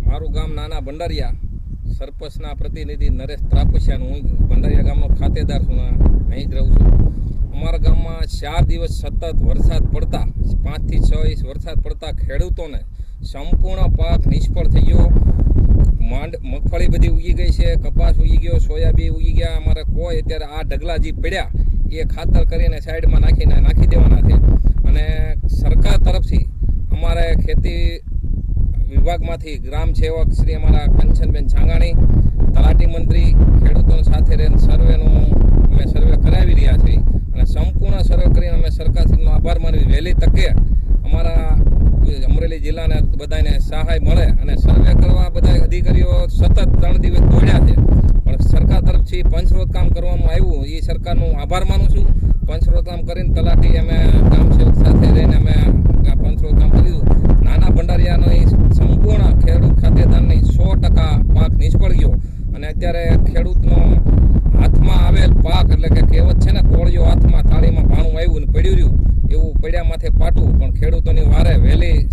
મારું ગામ નાના ભંડારિયા, સરપંચના પ્રતિનિધિ નરેશ ત્રાપસિયાનું. હું ભંડારિયા ગામનો ખાતેદાર છું, અહીં જ રહું છું. અમારા ગામમાં 4 દિવસ સતત વરસાદ પડતા, 5 થી 6 ઇંચ વરસાદ પડતા ખેડૂતોને સંપૂર્ણ પાક નિષ્ફળ થઈ ગયો. મગફળી બધી ઉગી ગઈ છે, કપાસ ઉગી ગયો, સોયાબીન ઉગી ગયા. અમારે કોઈ અત્યારે આ ઢગલા જે પડ્યા એ ખાતર કરીને સાઈડમાં નાખી દેવાના છે. અને સરકાર તરફથી અમારે ખેતી વિભાગમાંથી ગ્રામ સેવક શ્રી અમારા કંચનબેન છાંગાણી, તલાટી મંત્રી, ખેડૂતો સાથે રહીને અમે સર્વે કરાવી રહ્યા છીએ. અને સંપૂર્ણ સર્વે કરીને અમે સરકારશ્રીનો આભાર માનવી વહેલી તકે અમારા અમરેલી જિલ્લાને બધાને સહાય મળે. અને સર્વે કરવા બધા અધિકારીઓ સતત 3 દિવસ દોડ્યા છે, પણ સરકાર તરફથી પંચરોજ કામ કરવામાં આવ્યું. એ સરકારનો આભાર માનું છું. પંચરોજ કામ કરીને તલાટી અમે ગ્રામ સેવક સાથે રહીને અમે પંચરોજ કામ કર્યું. નાના ભંડારિયાનો સંપૂર્ણ ખેડૂત ખાતેદારની 100% પાક નિષ્ફળ ગયો. અને અત્યારે ખેડૂતનો હાથમાં આવેલ પાક, એટલે કે કહેવત છે ને, કોળિયો હાથમાં થાળીમાં ભાણું આવ્યું ને પડ્યું રહ્યું, એવું પડ્યા માથે પાટું. પણ ખેડૂતોની વારે વહેલી